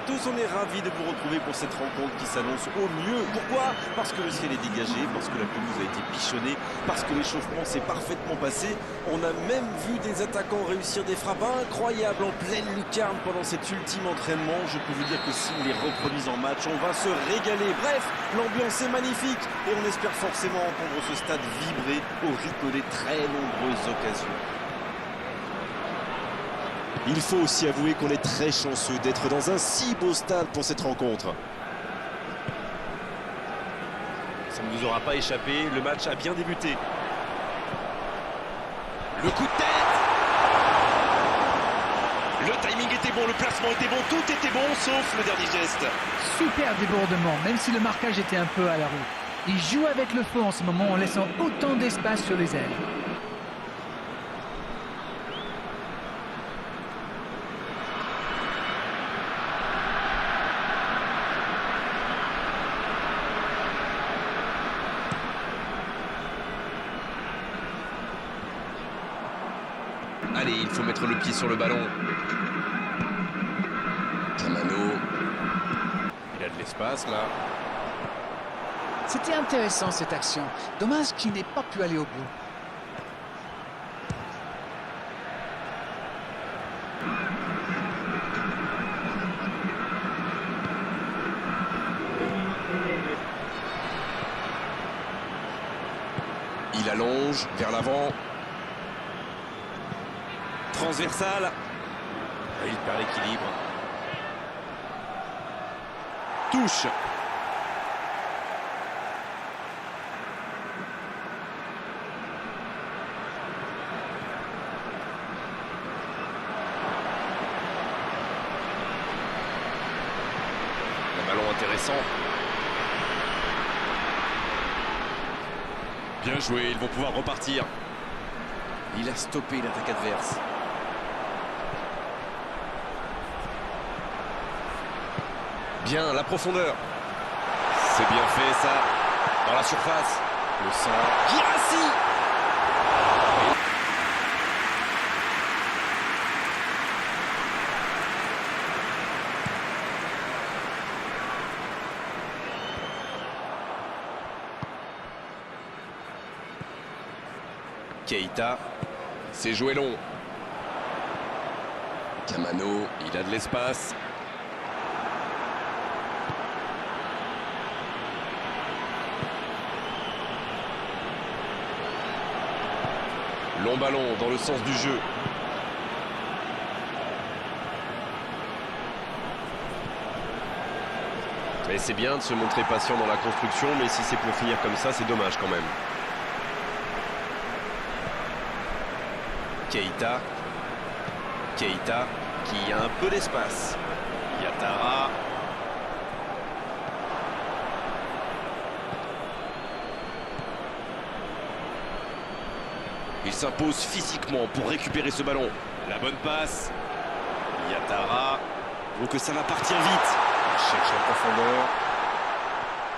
tous, on est ravis de vous retrouver pour cette rencontre qui s'annonce au mieux. Pourquoi? Parce que le ciel est dégagé, parce que la pelouse a été bichonnée, parce que l'échauffement s'est parfaitement passé. On a même vu des attaquants réussir des frappes incroyables en pleine lucarne pendant cet ultime entraînement. Je peux vous dire que s'ils les reproduisent en match, on va se régaler. Bref, l'ambiance est magnifique et on espère forcément entendre ce stade vibrer au rythme des très nombreuses occasions. Il faut aussi avouer qu'on est très chanceux d'être dans un si beau stade pour cette rencontre. Ça ne vous aura pas échappé, le match a bien débuté. Le coup de tête! Le timing était bon, le placement était bon, tout était bon, sauf le dernier geste. Super débordement, même si le marquage était un peu à la roue. Il joue avec le feu en ce moment en laissant autant d'espace sur les ailes. Allez, il faut mettre le pied sur le ballon. Camano. Il a de l'espace là. C'était intéressant cette action. Dommage qu'il n'ait pas pu aller au bout. Il allonge vers l'avant. Transversal. Il perd l'équilibre. Touche. Un ballon intéressant. Bien joué, ils vont pouvoir repartir. Il a stoppé l'attaque adverse. Bien, la profondeur. C'est bien fait ça. Dans la surface. Le centre. Guirassy. Keita. C'est joué long. Camano, il a de l'espace. Long ballon dans le sens du jeu. Et c'est bien de se montrer patient dans la construction, mais si c'est pour finir comme ça, c'est dommage quand même. Keita. Keita qui a un peu d'espace. Yatara. Il s'impose physiquement pour récupérer ce ballon. La bonne passe. Yatara. Donc ça va partir vite. Il cherche en profondeur.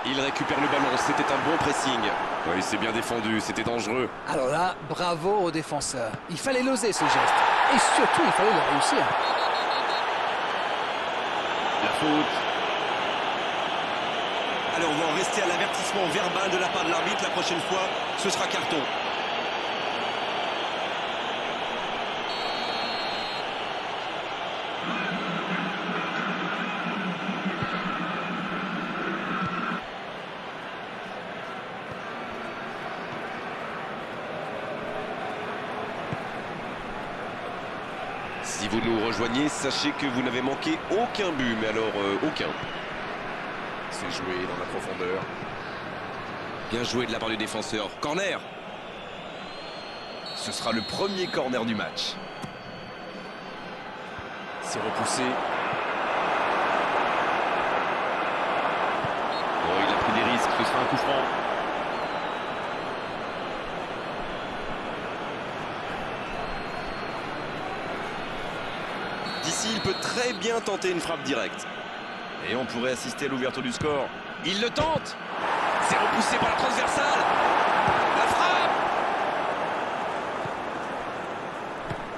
Il récupère le ballon. C'était un bon pressing. Oui, c'est bien défendu. C'était dangereux. Alors là, bravo aux défenseurs. Il fallait l'oser ce geste. Et surtout, il fallait le réussir. La faute. Allez, on va en rester à l'avertissement verbal de la part de l'arbitre. La prochaine fois, ce sera carton. Si vous nous rejoignez, sachez que vous n'avez manqué aucun but, mais alors aucun. C'est joué dans la profondeur. Bien joué de la part du défenseur. Corner. Ce sera le premier corner du match. C'est repoussé. Oh, il a pris des risques, ce sera un coup franc. D'ici, il peut très bien tenter une frappe directe. Et on pourrait assister à l'ouverture du score. Il le tente. C'est repoussé par la transversale. La frappe.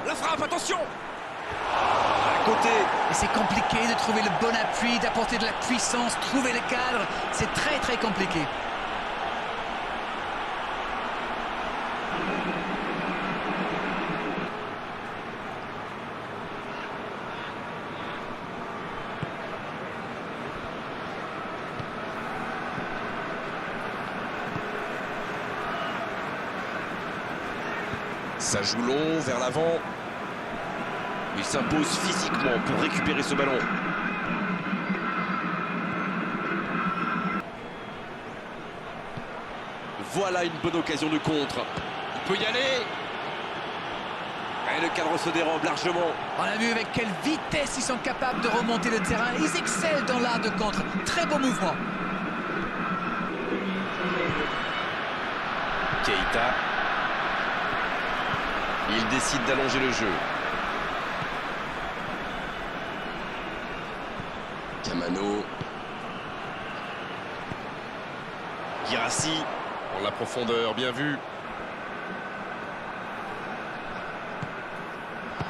La frappe, attention. La côté. Et c'est compliqué de trouver le bon appui, d'apporter de la puissance, trouver le cadre. C'est très très compliqué. Ça joue long vers l'avant. Il s'impose physiquement pour récupérer ce ballon. Voilà une bonne occasion de contre. Il peut y aller. Et le cadre se dérobe largement. On a vu avec quelle vitesse ils sont capables de remonter le terrain. Ils excellent dans l'art de contre. Très beau mouvement. Keita. Il décide d'allonger le jeu. Camano. Guirassy. En la profondeur, bien vu.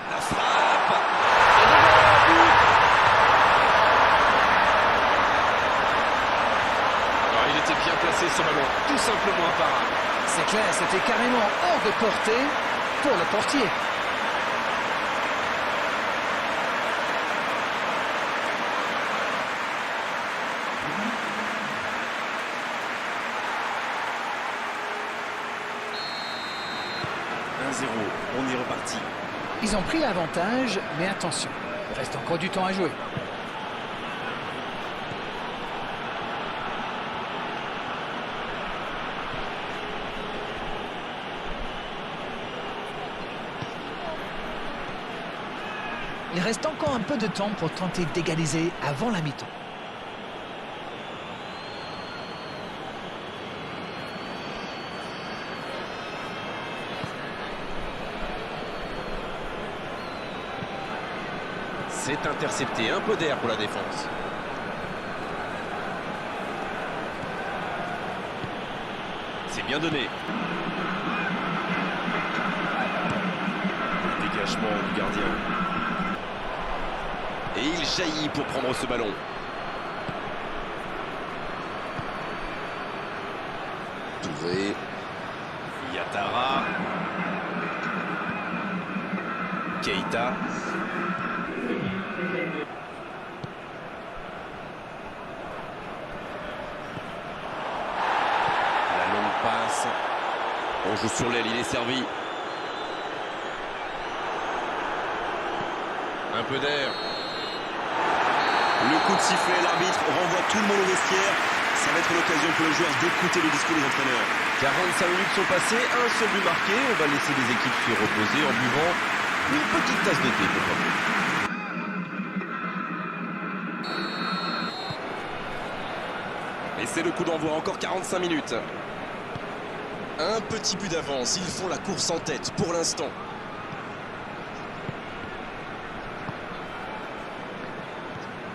La frappe. Et le but. Alors, il était bien placé ce ballon. Tout simplement imparable. C'est clair, c'était carrément hors de portée pour le portier. On est reparti. Ils ont pris l'avantage, mais attention, il reste encore du temps à jouer. Il reste encore un peu de temps pour tenter d'égaliser avant la mi-temps. C'est intercepté, un peu d'air pour la défense. C'est bien donné. Dégagement du gardien. Et il jaillit pour prendre ce ballon. Touré. Yatara. Keita. La longue passe. On joue sur l'aile, il est servi. Un peu d'air. Le coup de sifflet, l'arbitre renvoie tout le monde au vestiaire. Ça va être l'occasion pour les joueurs d'écouter le discours des entraîneurs. 45 minutes sont passées, un seul but marqué. On va laisser les équipes se reposer en buvant une petite tasse de thé, pourquoi pas. Et c'est le coup d'envoi, encore 45 minutes. Un petit but d'avance, ils font la course en tête pour l'instant.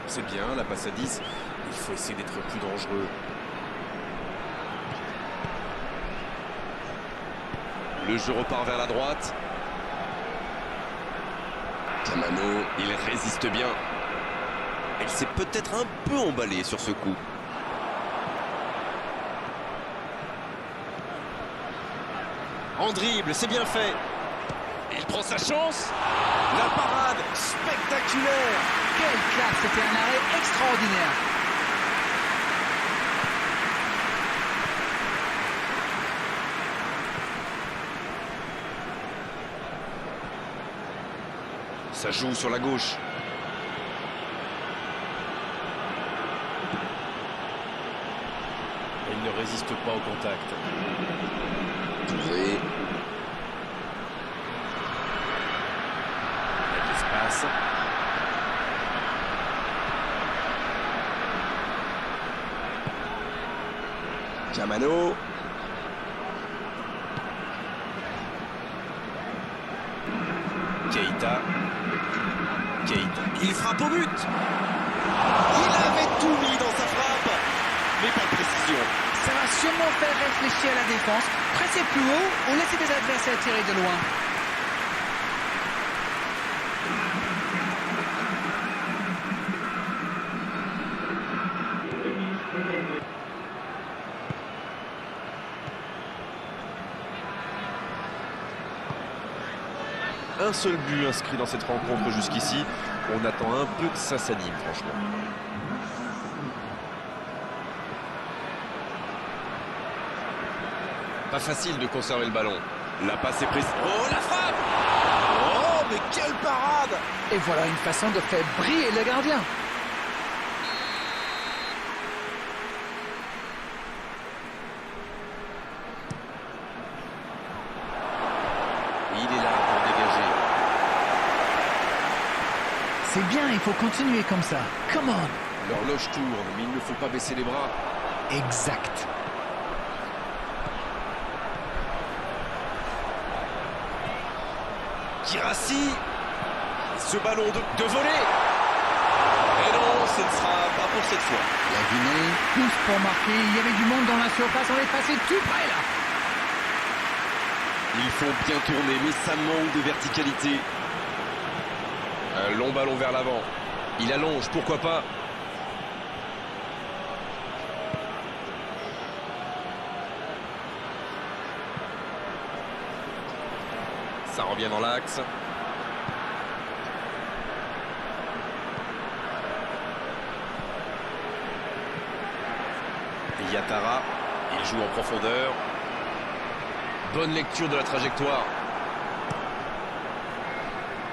C'est bien, la passe à 10. Il faut essayer d'être plus dangereux. Le jeu repart vers la droite. Camano, il résiste bien. Il s'est peut-être un peu emballé sur ce coup. En dribble, c'est bien fait. Il prend sa chance. La parade spectaculaire. Quelle classe, c'était un arrêt extraordinaire. Ça joue sur la gauche. Il ne résiste pas au contact. Touré. Il y a de l'espace. Camano. Keita. Il frappe au but. Il avait tout mis dans sa frappe, mais pas de précision. Ça va sûrement faire réfléchir la défense. Presser plus haut ou laisser des adversaires tirer de loin. un seul but inscrit dans cette rencontre jusqu'ici. On attend un peu que ça s'anime, franchement. Pas facile de conserver le ballon. La passe est prise. Oh, la frappe! Oh, mais quelle parade! Et voilà une façon de faire briller le gardien. Il est là pour dégager. C'est bien, il faut continuer comme ça. Come on. L'horloge tourne, mais il ne faut pas baisser les bras. Exact. Guirassy. Ce ballon de volée. Et non, ce ne sera pas pour cette fois. La Guinée pousse pour marquer. Il y avait du monde dans la surface. On est passé tout près là. Ils font bien tourner, mais ça manque de verticalité. Un long ballon vers l'avant. Il allonge, pourquoi pas. Ça revient dans l'axe. Yatara. Il joue en profondeur. Bonne lecture de la trajectoire.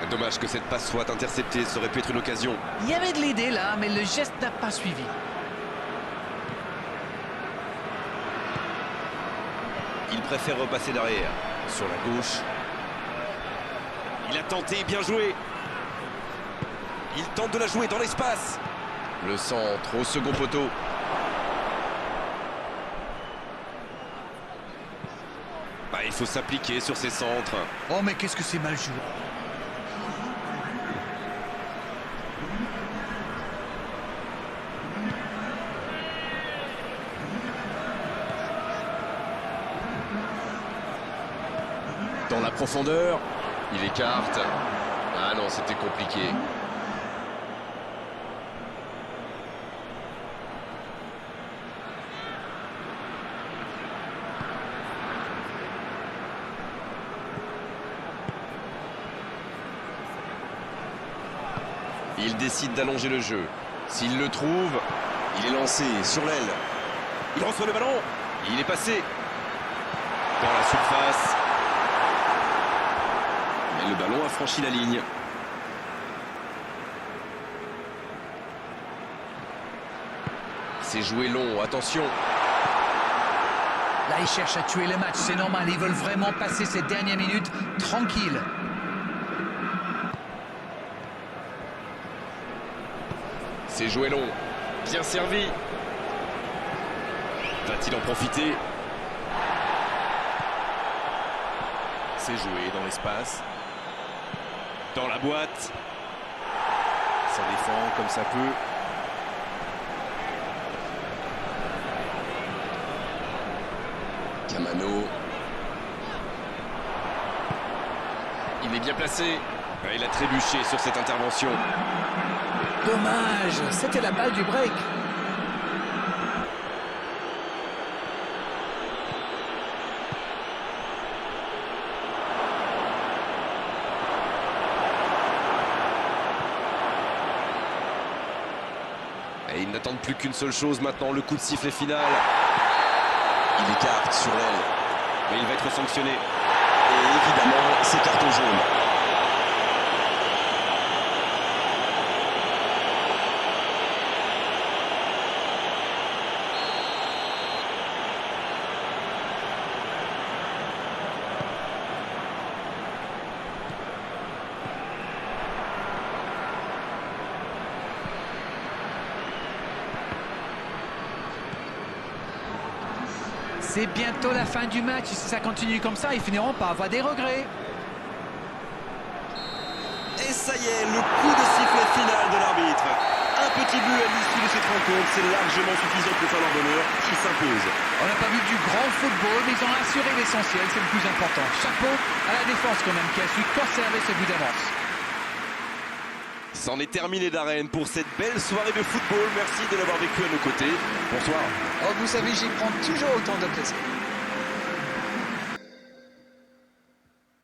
Dommage que cette passe soit interceptée, ça aurait pu être une occasion. Il y avait de l'idée là, mais le geste n'a pas suivi. Il préfère repasser derrière. Sur la gauche. Il a tenté, bien joué. Il tente de la jouer dans l'espace. Le centre au second poteau. Bah, il faut s'appliquer sur ces centres. Oh mais qu'est-ce que c'est mal joué. Dans la profondeur, il écarte. Ah non, c'était compliqué. Il décide d'allonger le jeu. S'il le trouve, il est lancé sur l'aile. Il reçoit le ballon. Il est passé dans la surface. Mais le ballon a franchi la ligne. C'est joué long, attention. Là, ils cherchent à tuer le match, c'est normal. Ils veulent vraiment passer ces dernières minutes tranquilles. C'est joué long. Bien servi. Va-t-il en profiter? C'est joué dans l'espace. Dans la boîte. Ça défend comme ça peut. Camano. Il est bien placé. Il a trébuché sur cette intervention. Dommage, c'était la balle du break. Et ils n'attendent plus qu'une seule chose maintenant, le coup de sifflet final. Il écarte sur l'aile. Mais il va être sanctionné. Et évidemment, c'est carton jaune. C'est bientôt la fin du match. Si ça continue comme ça, ils finiront par avoir des regrets. Et ça y est, le coup de sifflet final de l'arbitre. Un petit but à l'issue de cette rencontre, c'est largement suffisant pour faire leur bonheur. Ils s'imposent. On n'a pas vu du grand football, mais ils ont assuré l'essentiel, c'est le plus important. Chapeau à la défense quand même, qui a su conserver ce but d'avance. C'en est terminé d'Arène pour cette belle soirée de football. Merci de l'avoir vécu à nos côtés. Bonsoir. Oh, vous savez, j'y prends toujours autant de plaisir.